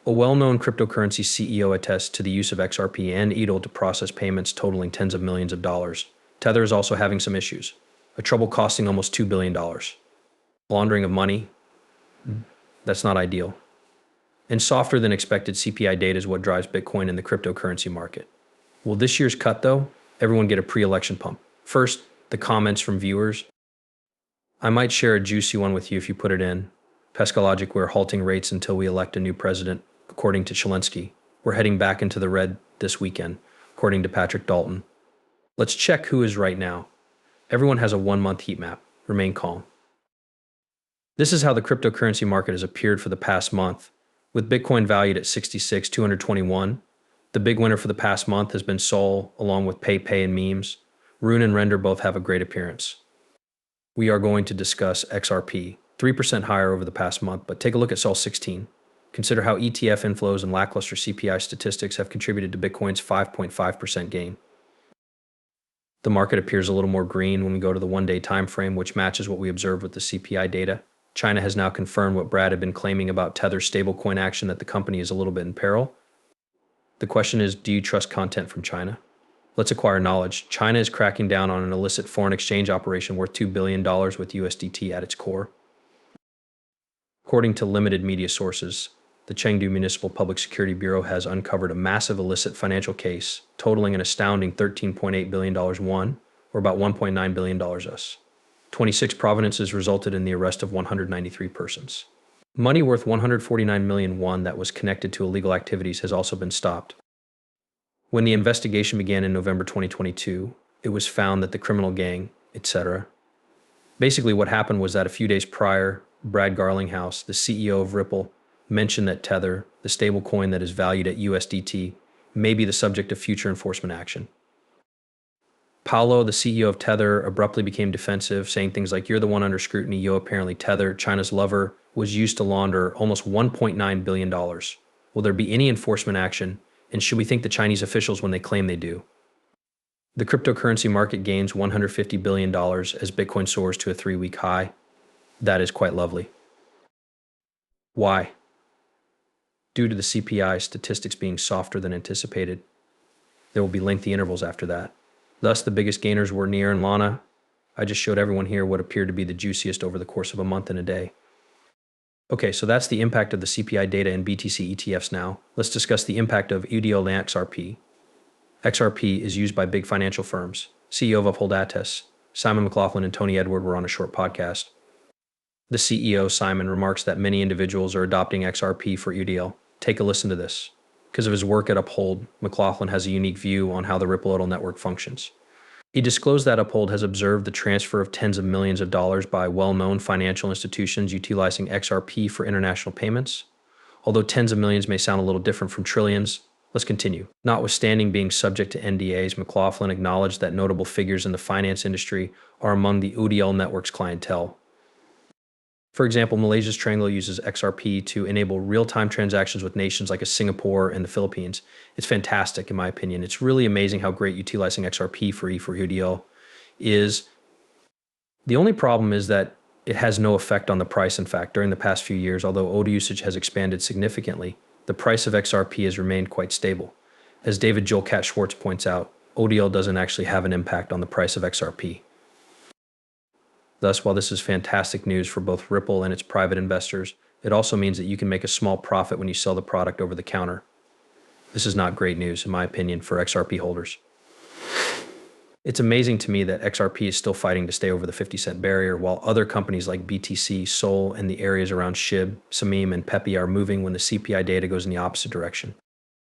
A well-known cryptocurrency CEO attests to the use of XRP and ETL to process payments totaling tens of millions of dollars. Tether is also having some issues. A trouble costing almost $2 billion. Laundering of money? That's not ideal. And softer than expected CPI data is what drives Bitcoin in the cryptocurrency market. Will this year's cut, though, everyone get a pre-election pump? First, the comments from viewers. I might share a juicy one with you if you put it in. Pescologic, we're halting rates until we elect a new president, according to Zelensky. We're heading back into the red this weekend, according to Patrick Dalton. Let's check who is right now. Everyone has a 1-month heat map. Remain calm. This is how the cryptocurrency market has appeared for the past month. With Bitcoin valued at 66,221, the big winner for the past month has been Sol, along with PayPay and memes. Rune and Render both have a great appearance. We are going to discuss XRP, 3% higher over the past month, but take a look at Sol 16. Consider how ETF inflows and lackluster CPI statistics have contributed to Bitcoin's 5.5% gain. The market appears a little more green when we go to the 1-day time frame, which matches what we observed with the CPI data. China has now confirmed what Brad had been claiming about Tether's stablecoin action, that the company is a little bit in peril. The question is, do you trust content from China? Let's acquire knowledge. China is cracking down on an illicit foreign exchange operation worth $2 billion with USDT at its core. According to limited media sources, the Chengdu Municipal Public Security Bureau has uncovered a massive illicit financial case totaling an astounding $13.8 billion won, or about $1.9 billion US. 26 provenances resulted in the arrest of 193 persons. Money worth 149 million won that was connected to illegal activities has also been stopped. When the investigation began in November 2022, it was found that the criminal gang, etc. Basically what happened was that a few days prior, Brad Garlinghouse, the CEO of Ripple, mentioned that Tether, the stablecoin that is valued at USDT, may be the subject of future enforcement action. Paolo, the CEO of Tether, abruptly became defensive, saying things like, "You're the one under scrutiny, yo, apparently Tether, China's lover, was used to launder almost $1.9 billion. Will there be any enforcement action, and should we think the Chinese officials when they claim they do?" The cryptocurrency market gains $150 billion as Bitcoin soars to a 3-week high. That is quite lovely. Why? Due to the CPI statistics being softer than anticipated. There will be lengthy intervals after that. Thus, the biggest gainers were Near and Lana. I just showed everyone here what appeared to be the juiciest over the course of a month and a day. Okay, so that's the impact of the CPI data in BTC ETFs now. Let's discuss the impact of UDL and XRP. XRP is used by big financial firms. CEO of Uphold attests. Simon McLaughlin and Tony Edward were on a short podcast. The CEO, Simon, remarks that many individuals are adopting XRP for UDL. Take a listen to this. Because of his work at Uphold, McLaughlin has a unique view on how the Ripple UDL network functions. He disclosed that Uphold has observed the transfer of tens of millions of dollars by well-known financial institutions utilizing XRP for international payments. Although tens of millions may sound a little different from trillions, let's continue. Notwithstanding being subject to NDAs, McLaughlin acknowledged that notable figures in the finance industry are among the UDL network's clientele. For example, Malaysia's Triangle uses XRP to enable real-time transactions with nations like Singapore and the Philippines. It's fantastic, in my opinion. It's really amazing how great utilizing XRP for UDL is. The only problem is that it has no effect on the price. In fact, during the past few years, although ODA usage has expanded significantly, the price of XRP has remained quite stable. As David Joel Cat Schwartz points out, ODL doesn't actually have an impact on the price of XRP. Thus, while this is fantastic news for both Ripple and its private investors, it also means that you can make a small profit when you sell the product over the counter. This is not great news, in my opinion, for XRP holders. It's amazing to me that XRP is still fighting to stay over the 50-cent barrier, while other companies like BTC, Sol, and the areas around SHIB, Samim, and Pepe are moving when the CPI data goes in the opposite direction.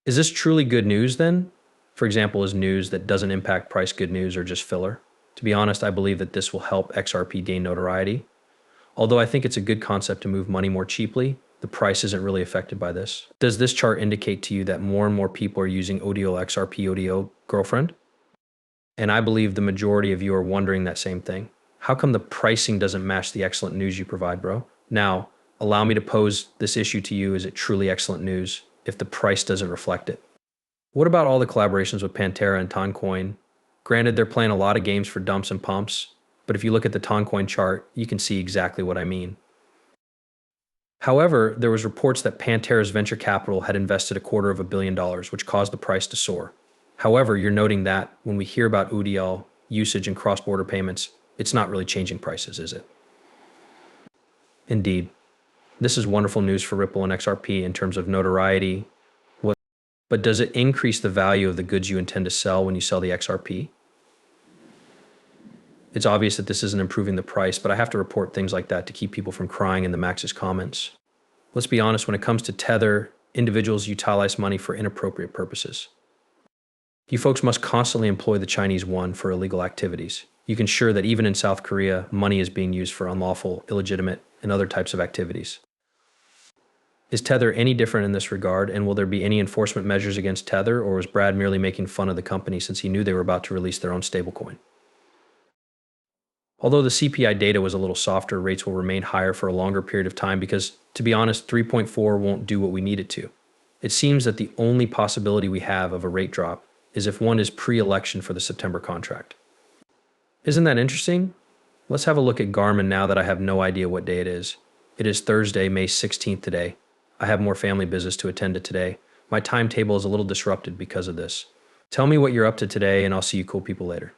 Is this truly good news then? For example, is news that doesn't impact price good news or just filler? To be honest, I believe that this will help XRP gain notoriety. Although I think it's a good concept to move money more cheaply, the price isn't really affected by this. Does this chart indicate to you that more and more people are using ODO XRP ODO girlfriend? And I believe the majority of you are wondering that same thing. How come the pricing doesn't match the excellent news you provide, bro? Now, allow me to pose this issue to you. Is it truly excellent news if the price doesn't reflect it? What about all the collaborations with Pantera and Toncoin? Granted, they're playing a lot of games for dumps and pumps, but if you look at the Toncoin chart, you can see exactly what I mean. However, there was reports that Pantera's venture capital had invested $250 million, which caused the price to soar. However, you're noting that when we hear about UDL usage and cross-border payments, it's not really changing prices, is it? Indeed. This is wonderful news for Ripple and XRP in terms of notoriety. But does it increase the value of the goods you intend to sell when you sell the XRP? It's obvious that this isn't improving the price, but I have to report things like that to keep people from crying in the Max's comments. Let's be honest, when it comes to Tether, individuals utilize money for inappropriate purposes. You folks must constantly employ the Chinese yuan for illegal activities. You can ensure that even in South Korea, money is being used for unlawful, illegitimate, and other types of activities. Is Tether any different in this regard, and will there be any enforcement measures against Tether, or was Brad merely making fun of the company since he knew they were about to release their own stablecoin? Although the CPI data was a little softer, rates will remain higher for a longer period of time because, to be honest, 3.4 won't do what we need it to. It seems that the only possibility we have of a rate drop is if one is pre-election for the September contract. Isn't that interesting? Let's have a look at Garmin now that I have no idea what day it is. It is Thursday, May 16th today. I have more family business to attend to today. My timetable is a little disrupted because of this. Tell me what you're up to today, and I'll see you cool people later.